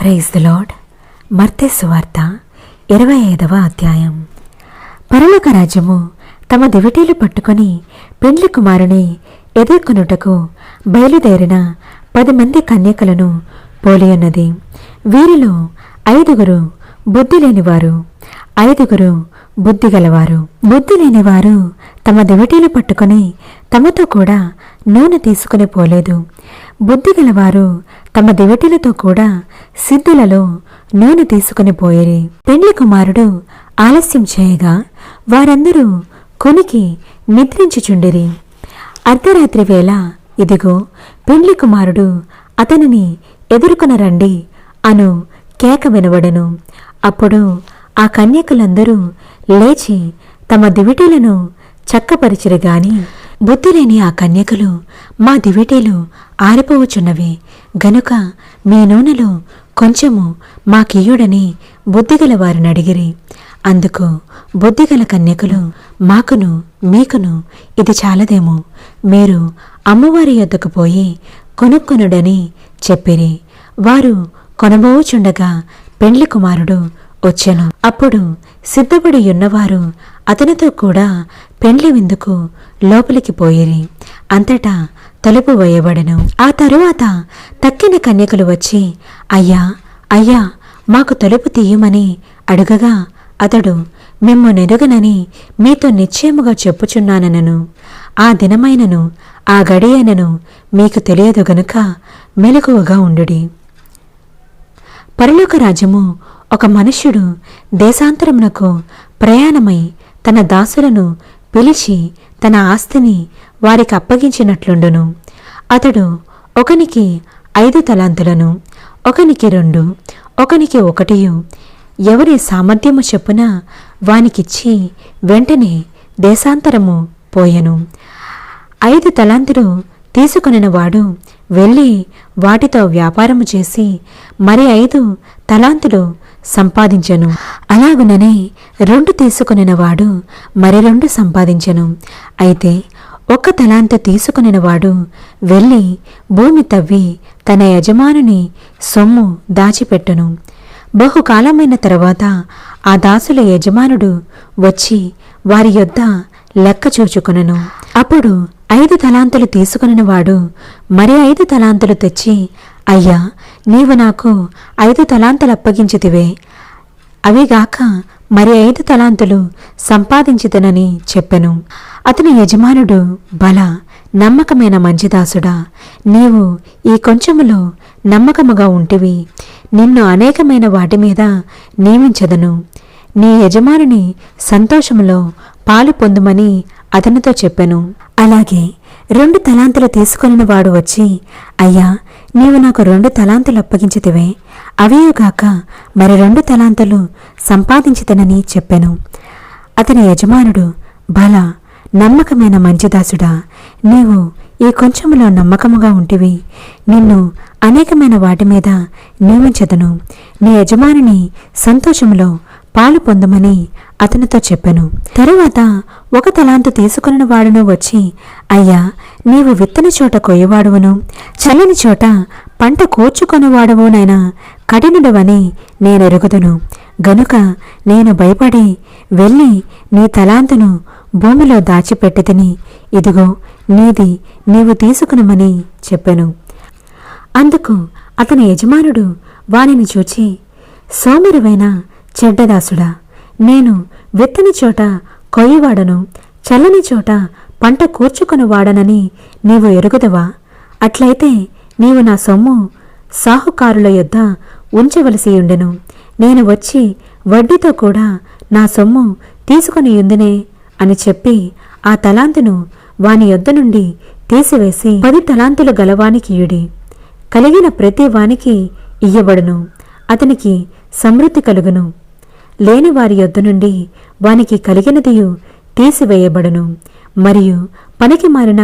Praise the lord. మత్తయి సువార్త 25వ అధ్యాయం. పరలోక రాజ్యము తమ దివిటీలు పట్టుకొని పెండ్లి కుమారుని ఎదుర్కొనుటకు బయలుదేరిన 10 మంది కన్యకలను పోలియున్నది. వీరిలో 5 బుద్ధి లేనివారు, 5 బుద్ధి గలవారు. బుద్ధి లేనివారు తమ దివిటీలు పట్టుకొని తమతో కూడా నూనె తీసుకుని పోలేదు. బుద్ధి గలవారు తమ దివిటీలతో కూడా సిద్ధులలో నూనె తీసుకుని పోయిరి. పెండ్లి కుమారుడు ఆలస్యం చేయగా వారందరూ కొనికి నిద్రించుచుండిరి. అర్ధరాత్రి వేళ ఇదిగో పెండ్లి కుమారుడు అతనిని ఎదుర్కొన రండి అను కేక వినబడెను. అప్పుడు ఆ కన్యకలందరూ లేచి తమ దివిటీలను చక్కపరిచిరి గాని బుద్ధిలేని ఆ కన్యకలు, మా దివిటీలు ఆరిపోవచున్నవి గనుక మీ నూనెలో కొంచెము మాకియ్యుడని బుద్ధిగల వారిని అడిగిరి. అందుకు బుద్ధిగల కన్యకలు, మాకును మీకును ఇది చాలదేమో, మీరు అమ్మవారి యొద్దకు పోయి కొనుక్కొనుడని చెప్పిరి. వారు కొనబోచుండగా పెండ్లి కుమారుడు వచ్చెను. అప్పుడు సిద్ధపడి ఉన్నవారు అతనితో కూడా పెండ్లి విందుకు లోపలికి పోయిరి. అంతటా తలుపు వేయబడెను. ఆ తరువాత తక్కిన కన్యకలు వచ్చి, అయ్యా అయ్యా మాకు తలుపు తీయమని అడుగగా అతడు, మిమ్ము నెరుగనని మీతో నిశ్చయముగా చెప్పుచున్నానను. ఆ దినమైనను ఆ గడియనను మీకు తెలియదు గనుక మెలకువగా ఉండుడి. పరలోక రాజ్యము ఒక మనుష్యుడు దేశాంతరమునకు ప్రయాణమై తన దాసులను పిలిచి తన ఆస్తిని వారికి అప్పగించినట్లుండును. అతడు ఒకనికి 5 తలాంతులను, ఒకనికి 2, ఒకనికి 1 ఎవరి సామర్థ్యము చెప్పున వానికిచ్చి వెంటనే దేశాంతరము పోయెను. 5 తలాంతులు తీసుకొనిన వాడు వెళ్ళి వాటితో వ్యాపారము చేసి మరి 5 తలాంతులు సంపాదించెను. అలాగుననే 2 తీసుకొనిన వాడు మరి 2 సంపాదించెను. అయితే 1 తలాంతు తీసుకొనిన వాడు వెళ్ళి భూమి తవ్వి తన యజమానుని సొమ్ము దాచిపెట్టెను. బహుకాలమైన తరువాత ఆ దాసుల యజమానుడు వచ్చి వారి యొద్ద లెక్క చూచుకొనెను. అప్పుడు 5 తలాంతులు తీసుకొనిన వాడు మరి 5 తలాంతులు తెచ్చి, అయ్యా నీవు నాకు 5 తలాంతులు అప్పగించితివే, అవిగాక మరి 5 తలాంతులు సంపాదించితనని చెప్పెను. అతని యజమానుడు, బల నమ్మకమైన మంచిదాసుడా, నీవు ఈ కొంచెములో నమ్మకముగా ఉంటివి, నిన్ను అనేకమైన వాటి మీద నియమించదను, నీ యజమానుని సంతోషములో పాలు పొందుమని అతనితో చెప్పెను. అలాగే 2 తలాంతులు తీసుకొనిన వాడు వచ్చి, అయ్యా నీవు నాకు 2 తలాంతులు అప్పగించితివే, అవేయుగాక మరి 2 తలాంతులు సంపాదించితనని చెప్పెను. అతని యజమానుడు, బల నమ్మకమైన మంచిదాసుడా, నీవు ఈ కొంచెములో నమ్మకముగా ఉంటివి, నిన్ను అనేకమైన వాటి మీద నియమించదను, నీ యజమానుని సంతోషములో పాలు పొందమని అతనితో చెప్పెను. తరువాత 1 తలాంతు తీసుకుని వాడును వచ్చి, అయ్యా నీవు విత్తని చోట కొయ్యవాడువును, చల్లని చోట పంట కూర్చుకొనివాడువునైనా కఠినుడవని నేనెరుగుదును గనుక నేను భయపడి వెళ్ళి నీ తలాంతును భూమిలో దాచిపెట్టితిని, ఇదిగో నీది నీవు తీసుకునమని చెప్పెను. అందుకు అతని యజమానుడు వానిని చూచి, సోమరివైన చెడ్డదాసుడా, నేను విత్తని చోట కొయ్యవాడను, చల్లని చోట పంట కూర్చుకొనివాడనని నీవు ఎరుగుదవా? అట్లయితే నీవు నా సొమ్ము సాహుకారుల యొద్ద ఉంచవలసి ఉండెను, నేను వచ్చి వడ్డీతో కూడా నా సొమ్ము తీసుకుని యుందునే అని చెప్పి ఆ తలాంతును వాని యొద్ద నుండి తీసివేసి 10 తలాంతులు గలవానికి ఇయుడి, కలిగిన ప్రతి వానికి ఇయ్యబడును, అతనికి సమృద్ధి కలుగును, లేని వారి యొద్ద నుండి వానికి కలిగినదియు తీసివేయబడును. మరియు పనికి మారిన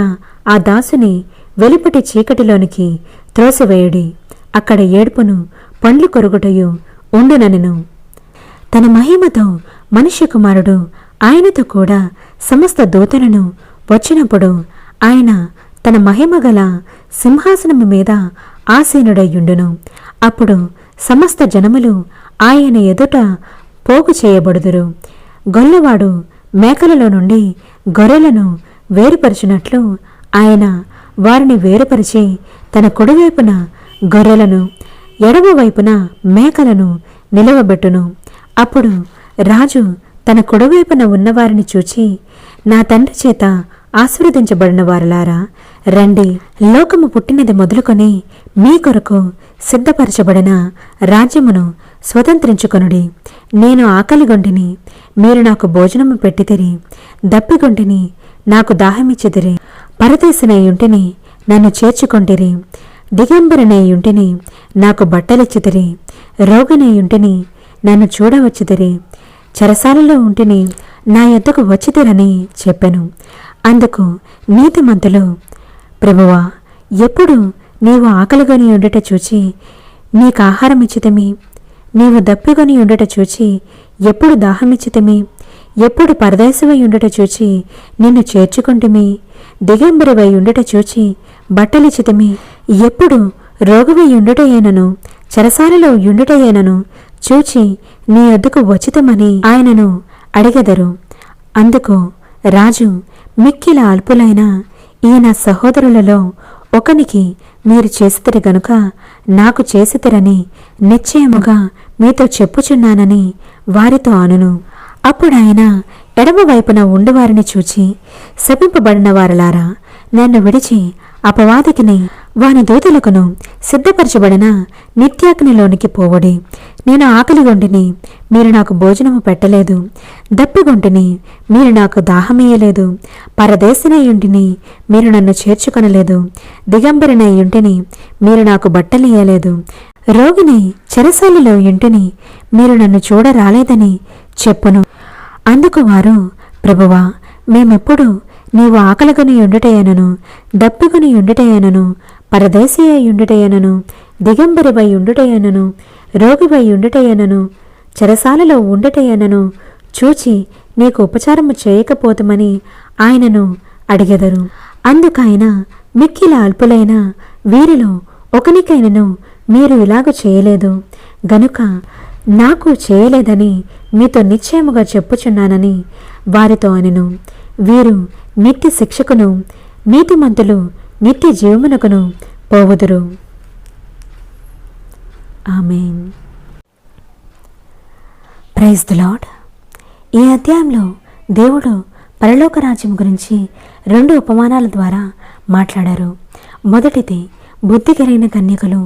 ఆ దాసుని వెలుపటి చీకటిలోనికి త్రోసివేయుడి, అక్కడ ఏడ్పును పండ్లు కొరుకుటయు ఉండుననెను. తన మహిమతో మనుష్య కుమారుడు ఆయనతో కూడా సమస్త దూతలను వచ్చినప్పుడు ఆయన తన మహిమగల సింహాసనము మీద ఆసీనుడయ్యుండును. అప్పుడు సమస్త జనములు ఆయన ఎదుట పోగు చేయబడుదురు. గొల్లవాడు మేకలలో నుండి గొర్రెలను వేరుపరిచినట్లు ఆయన వారిని వేరుపరిచి తన కుడివైపున గొర్రెలను ఎడమవైపున మేకలను నిలవబెట్టును. అప్పుడు రాజు తన కుడివైపున ఉన్నవారిని చూచి, నా తండ్రి చేత ఆశీర్వదించబడిన వారలారా, రండి, లోకము పుట్టినది మొదలుకొని మీ కొరకు సిద్ధపరచబడిన రాజ్యమును స్వతంత్రించుకొనుడి. నేను ఆకలిగొంటిని, మీరు నాకు భోజనము పెట్టితిరి. దప్పిగొంటిని, నాకు దాహమిచ్చితిరి. పరదేశినయ్యుంటిని, నన్ను చేర్చుకొంటిరి. దిగంబరనయ్యుంటిని, నాకు బట్టలిచ్చితిరి. రోగినయ్యుంటిని, నన్ను చూడవచ్చితిరి. చెరసాలలో ఉంటిని, నా యొద్దకు వచ్చితిరని చెప్పెను. అందుకు నీతిమంతులు, ప్రభువా, ఎప్పుడు నీవు ఆకలిగొని ఉండుట చూచి నీకు ఆహారమిచ్చితిమి? నీవు దప్పిగొని ఉండుట చూచి ఎప్పుడు దాహమిచ్చితిమి? ఎప్పుడు పరదేశివై ఉండుట చూచి నిన్ను చేర్చుకుంటిమి? దిగంబరివై ఉండుట చూచి బట్టలిచ్చితిమి? ఎప్పుడు రోగివై ఉండుటయేనను చెరసాలలో ఉండుటయేనను చూచి నీ యొద్దకు వచ్చితమని ఆయనను అడిగెదరు. అందుకు రాజు, మిక్కిల అల్పులైన ఈయన సహోదరులలో ఒకనికి మీరు చేసితిరి గనుక నాకు చేసితిరని నిశ్చయముగా మీతో చెప్పుచున్నానని వారితో అనును. అప్పుడాయన ఎడమవైపున ఉండువారిని చూచి, శపింపబడిన వారలారా, నన్ను విడిచి అపవాదికిని వాని దూతలకును సిద్ధపరచబడిన నిత్యాగ్నిలోనికి పోవడి. నేను ఆకలిగొంటిని, మీరు నాకు భోజనము పెట్టలేదు. దప్పిగొంటిని, మీరు నాకు దాహమీయలేదు. పరదేశినయ్యుంటిని, మీరు నన్ను చేర్చుకొనలేదు. దిగంబరినయ్యుంటిని, మీరు నాకు బట్టలియ్యలేదు. రోగిని చెరసాలలో ఇంటిని, మీరు నన్ను చూడరాలేదని చెప్పును. అందుకు వారు, ప్రభువా, మేమెప్పుడు నీవు ఆకలిగొని ఉండుటయనను, దప్పిగొని ఉండుటయనను, పరదేశీ అయి ఉండుటయనను, దిగంబరివై ఉండుటయనను, రోగివై ఉండుటయనను, చెరసాలలో ఉండుటయనను చూచి నీకు ఉపచారము చేయకపోతమని ఆయనను అడిగెదరు. అందుకైన మిక్కిల అల్పులైన వీరిలో ఒకనికైనను మీరు ఇలాగ చేయలేదు గనుక నాకు చేయలేదని మీతో నిశ్చయముగా చెప్పుచున్నానని వారితో అనెను. వీరు నిత్య శిక్షకును, నీతిమంతులు నిత్య జీవమునకును పోవుదురు. ఆమేన్. Praise the lord. ఈ అధ్యాయంలో దేవుడు పరలోక రాజ్యం గురించి 2 ఉపమానాల ద్వారా మాట్లాడారు. మొదటిది బుద్ధి కలిగిన కన్యకలు,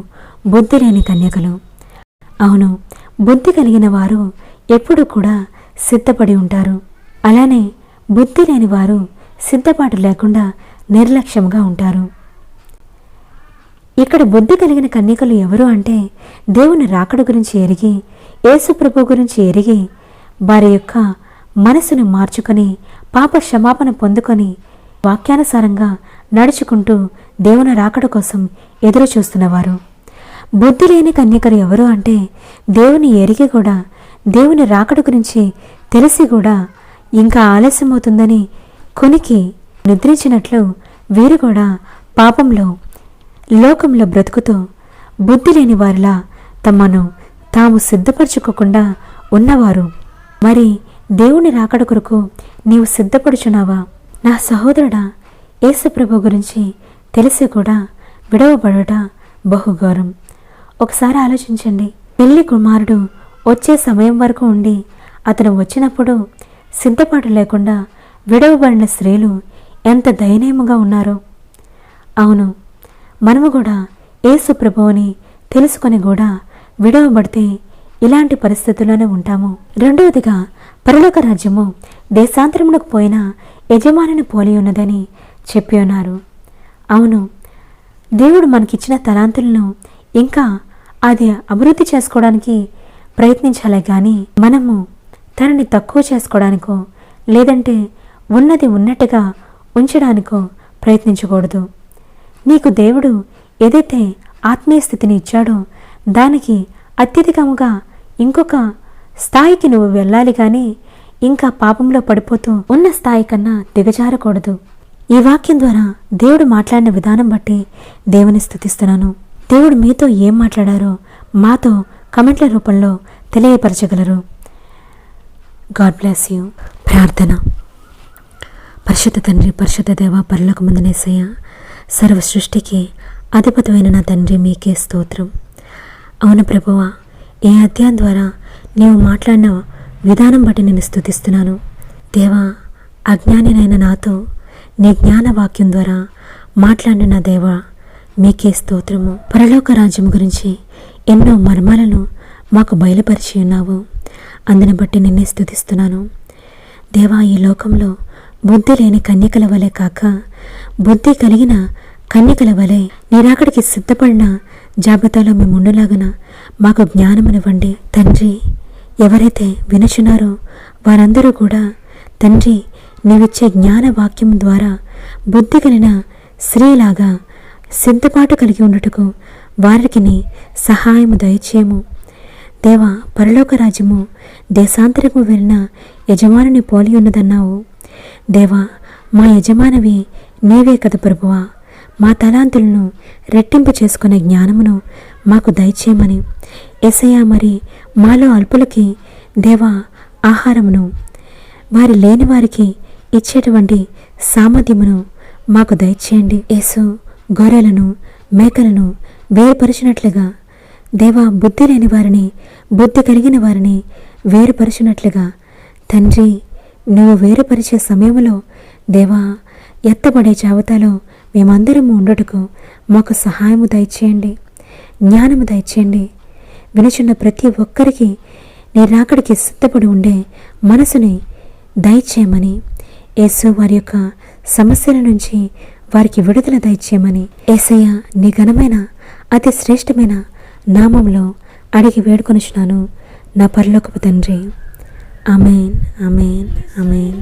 బుద్ధి లేని కన్యకలు. అవును, బుద్ధి కలిగిన వారు ఎప్పుడు కూడా సిద్ధపడి ఉంటారు. అలానే బుద్ధి లేని వారు సిద్ధపాటు లేకుండా నిర్లక్ష్యంగా ఉంటారు. ఇక్కడ బుద్ధి కలిగిన కన్యకలు ఎవరు అంటే, దేవుని రాకడ గురించి ఎరిగి, యేసు ప్రభు గురించి ఎరిగి, వారి యొక్క మనసును మార్చుకొని పాప క్షమాపణ పొందుకొని వాక్యానుసారంగా నడుచుకుంటూ దేవుని రాకడ కోసం ఎదురు చూస్తున్నవారు. బుద్ధి లేని కన్యకలు ఎవరు అంటే, దేవుని ఎరిగి కూడా, దేవుని రాకడ గురించి తెలిసి కూడా ఇంకా ఆలస్యమవుతుందని కొనికి నిద్రించినట్లు వీరు కూడా పాపంలో, లోకంలో బ్రతుకుతూ బుద్ధి లేని వారిలా తమను తాము సిద్ధపరచుకోకుండా ఉన్నవారు. మరి దేవుని రాకడ కొరకు నీవు సిద్ధపడుచున్నావా? నా సహోదరుడా, యేసు ప్రభు గురించి తెలిసి కూడా విడవబడుట బహుఘోరం. ఒకసారి ఆలోచించండి. పెళ్లి కుమారుడు వచ్చే సమయం వరకు ఉండి అతను వచ్చినప్పుడు సిద్ధపాటు లేకుండా విడవబడిన స్త్రీలు ఎంత దయనీయముగా ఉన్నారో. అవును, మనము కూడా యేసు ప్రభువుని తెలుసుకొని కూడా విడవబడితే ఇలాంటి పరిస్థితుల్లోనే ఉంటాము. రెండవదిగా, పరలోక రాజ్యము దేశాంతరమునకు పోయిన యజమానిని పోలి ఉన్నదని చెప్పి ఉన్నారు. అవును, దేవుడు మనకిచ్చిన తలాంతులను ఇంకా అది అభివృద్ధి చేసుకోవడానికి ప్రయత్నించాలే కానీ మనము తనని తక్కువ చేసుకోవడానికో లేదంటే ఉన్నది ఉన్నట్టుగా ఉంచడానికో ప్రయత్నించకూడదు. నీకు దేవుడు ఏదైతే ఆత్మీయ స్థితిని ఇచ్చాడో దానికి అత్యధికముగా ఇంకొక స్థాయికి నువ్వు వెళ్ళాలి కానీ ఇంకా పాపంలో పడిపోతూ ఉన్న స్థాయి కన్నా దిగజారకూడదు. ఈ వాక్యం ద్వారా దేవుడు మాట్లాడిన విధానం బట్టి దేవుని స్తుతిస్తున్నాను. దేవుడు మీతో ఏం మాట్లాడారో మాతో కమెంట్ల రూపంలో తెలియపరచగలరు. God bless you. ప్రార్థన. పరిశుద్ధ తండ్రి, పరిశుద్ధ దేవ, పరలోకమందునేసయ్య, సర్వ సృష్టికి అధిపతివైన నా తండ్రి, మీకే స్తోత్రం. అవును ప్రభువా, ఈ అధ్యాయం ద్వారా నీవు మాట్లాడిన విధానం బట్టి నేను స్తుతిస్తున్నాను. దేవా, అజ్ఞానినైన నాతో నీ జ్ఞాన వాక్యం ద్వారా మాట్లాడిన నా దేవా, మీకే స్తోత్రము. పరలోక రాజ్యం గురించి ఎన్నో మర్మాలను మాకు బయలుపరిచి ఉన్నావు. అందుని బట్టి నిన్నే స్తుతిస్తున్నాను. దేవా, ఈ లోకంలో బుద్ధి లేని కన్యకల వలె కాక బుద్ధి కలిగిన కన్యకల వలె నీరాకడికి సిద్ధపడిన జాబితాలో మేము ఉండలాగన మాకు జ్ఞానమునివ్వండి తండ్రి. ఎవరైతే వినుచున్నారో వారందరూ కూడా తండ్రి నీవిచ్చే జ్ఞాన వాక్యం ద్వారా బుద్ధి కలిగిన స్త్రీలాగా సిద్ధపాటు కలిగి ఉండటకు వారికి నీ సహాయము దయచేయము. దేవా, పరలోక రాజ్యము దేశాంతరము వెళ్ళిన యజమానుని పోలి ఉన్నదన్నావు. దేవా, మా యజమానవి నీవే కదా ప్రభువా. మా తలాంతులను రెట్టింపు చేసుకునే జ్ఞానమును మాకు దయచేయమని యేసయ్యా, మరి మాలో అల్పులకి దేవా ఆహారమును, వారి లేని వారికి ఇచ్చేటువంటి సామర్థ్యమును మాకు దయచేయండి. యేసు గొర్రెలను మేకలను వేరుపరిచినట్లుగా దేవా, బుద్ధి లేని వారిని బుద్ధి కలిగిన వారిని వేరుపరిచినట్లుగా తండ్రి, నువ్వు వేరుపరిచే సమయంలో దేవా, ఎత్తబడే జాబితాలో మేమందరము ఉండటకు మాకు సహాయము దయచేయండి, జ్ఞానము దయచేయండి. వినుచున్న ప్రతి ఒక్కరికి నీ రాకడికి సిద్ధపడి ఉండే మనసుని దయచేయమని, యేసు వారి యొక్క సమస్యల నుంచి వారికి విడుదల దయచేయమని యేసయ్య నీ ఘనమైన అతి శ్రేష్టమైన నామంలో అడిగి వేడుకొనుచున్నాను నా పరలోకపు తండ్రి. ఆమేన్, ఆమేన్, ఆమేన్.